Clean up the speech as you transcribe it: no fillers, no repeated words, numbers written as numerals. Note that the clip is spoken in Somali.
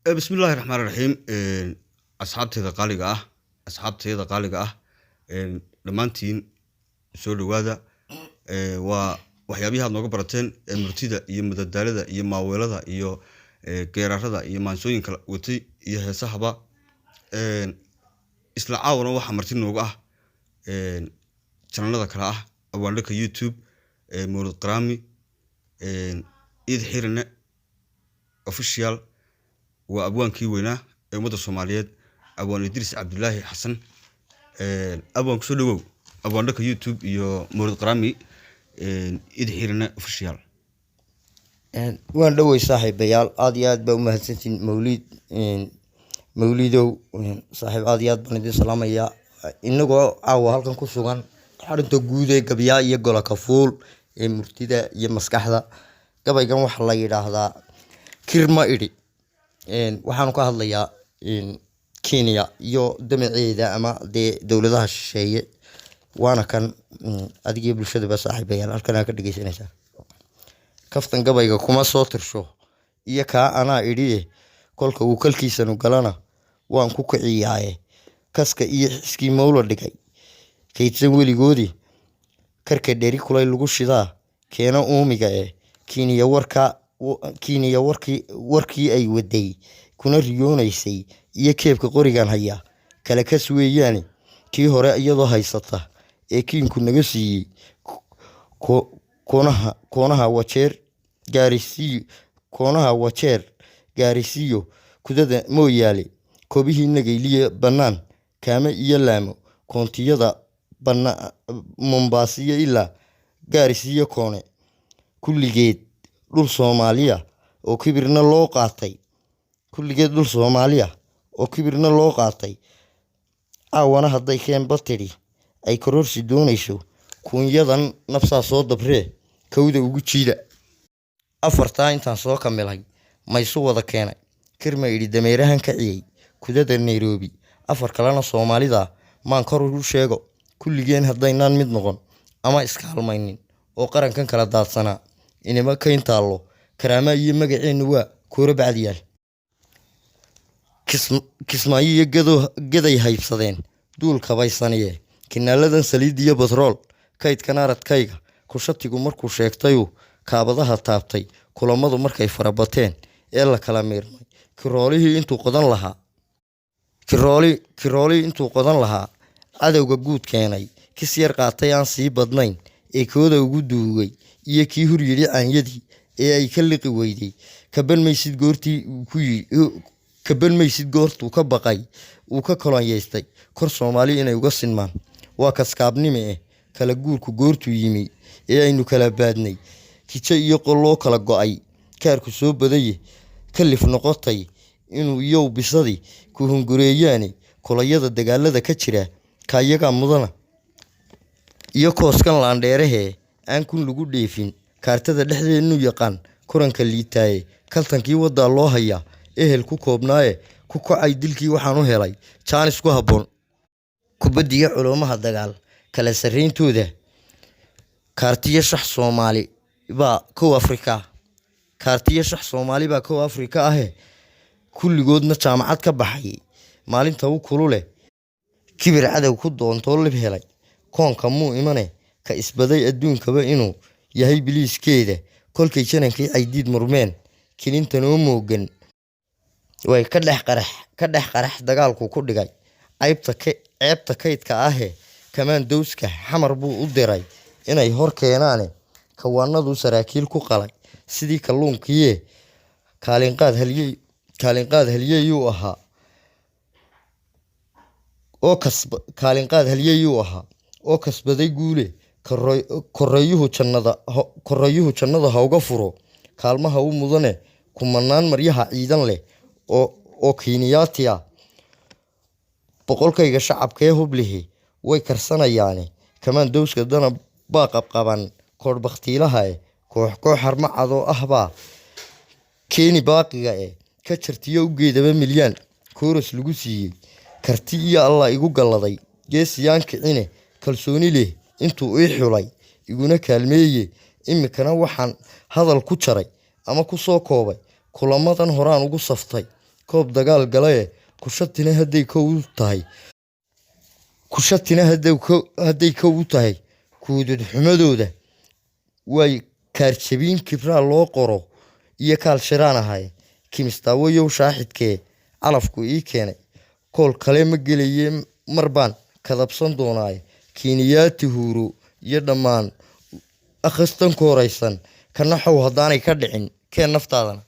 بسم الله الرحمن الرحيم أصحابتي قالقة دمانتين soo dhawaada waxyaabaha nooga barateen murtida iyo madadaalada iyo maaweelada iyo geerarada iyo maansooyinka watay iyo heesahaba isla caawna waxa marti nooga ah channelada kala ah awaandhaka YouTube Mawlid Qaraami Eid Xirne official wa abwaankii weynaa ee ummadda Soomaaliyeed abwaan Idris Cabdullaahi Xasan abwaan soo dhawow awaandhaka YouTube iyo Mawlid Qaraami Eid Xirne official waan dhaway saaxiibayaal aad iyo aad baa u mahadsantiin mawlidow saaxiib aad iyo aad baan idin salaamayaa inagoo caawa halkan ku sugan xarunta guud ee Gabiyaa iyo Gola Kafuul ee murtida iyo maskaxda gabaygan waxa la yiraahdaa kirma idhi waxaan ka hadlayaa Kenya iyo damaceeda ama dawladaha shisheeye وانا كان ادغي bulshada ba saaxiibayaal halkan ka dhageysanaysa kaftan gabayga kuma soo tirsho iyo ka ana idhiye kolka uu kalkiisanu galana waan ku kiciyaaye kaska iyo iskii mawlo dhigay kaydsan weligoodi karka dheeri kulay lagu shidaa keena uumiga Kenya warkii ay waday kuna riyoonaysay iyo keebka qorigan haya kala ka suweeyaan kii hore iyadoo haysata ee kiinku naga siiyay koonaha wajeer gaarisiyo kudada mooyaale koobihii nagayliye bannaan kaama iyo laamo koontiyada Mombasa ilaa gaarisiyo koone kulligeed dhul Soomaaliya oo kibirna loo qaatay awana haday keen batiri ay kororsi doonayso kunyadan nafsa soo dabree kawda ugu jiida afarta intaan soo kamilay maysu wada keenay kirma idhi dameerahan ka ciyay kudada Nairobi afar kalena Soomaalida maan kor u sheego kulligeen hadaynaan mid noqon ama iskaalmaynin oo qarankan kala daadsana inama ka intaalo karaama iyo magaceenu waa koora bacdiyaal kismaayo gaday haybsadeen duulka baysaniye kinaaladan saliid iyo batrool kaydkan aradkayga kushatigu markuu sheegtayu kaabadaha taabtay kulamadu markay farabateen ee la kala miirmay kiroolihii intuu qodan lahaa cadowga guud keenay kis yar qaatay aan sii badnayn ee kooda ugu duugay iyo kii hur yidhi caanyadii ee ay ka liqi weyday kaban maysid goortuu ka baqay uu ka kolonyeystay kor Soomaali inay uga sinmaan waa kaskaabnime kala guurku goortuu yimi ee aynu kala baadnay kice iyo qoloo kala go'ay kaarku soo badaye kalif noqotay inuu yow bisadi ku hungureeyaan kolayada dagaalada ka jira kaayaga mudana iyo kooskan laandheerahe aan kun lagu dheefin kaartada dhexdeenu yaqaan kuranka liitaaye kaltankii wada loo haya ehel ku koobnaaye ku kacay dilkii waxaan u helay chaanis ku haboon kubadiga culumada dagaal kala sareyntooda kaartiya shax Soomaali ba ko Afrika kulligoodna jaamacad ka baxay maalinta uu kulule kibir cadow ku doonto lib helay koonka muu imane ka isbaday adduunkaba inuu yahay biliiskeeda kolkay janankii ay diid murmeen kilintan oo moogan way ka dhex qarax dagaalku ku dhigay ceebta kaydka kamaan dowska xamar buu u diray inay hor keenaan kawaanadu saraakiil ku qalay sidii kalluunkii kaalinqaad haliyay ahaa oo kasbaday guule korayuhu jannada ha uga furo kaalmaha u mudane kumanaan maryaha ciidan leh oo Kenyaatiya boqolkayga shacabkee hublihi way karsanayaan kamaan dowska dana baa qabqaban koor baqtiilaha koox harmacado ahba Keni baaqiga ka jirtiyo u geedaba milyan kooras lagu siiyay karti iyo Allah igu galaday geesiyaan kicine kalsooni leh intuu ii xulay iguna kaalmeeyay imikana waxaan hadal ku jaray ama ku soo koobay kulamadan horaan ugu saftay koob dagaal galaye kushatina hadday kow u tahay kuudad xumadooda way kaarjabiin kibraa loo qoro iyo kaalshiraan ahay kimistaawayow shaaxidkee calafku ii keenay kool kale ma gelaye marbaan kadabsan doonaaye kiiniyaati huuro iyo dhammaan akhastan kooraysan ka naxow haddaanay ka dhicin keen naftaadana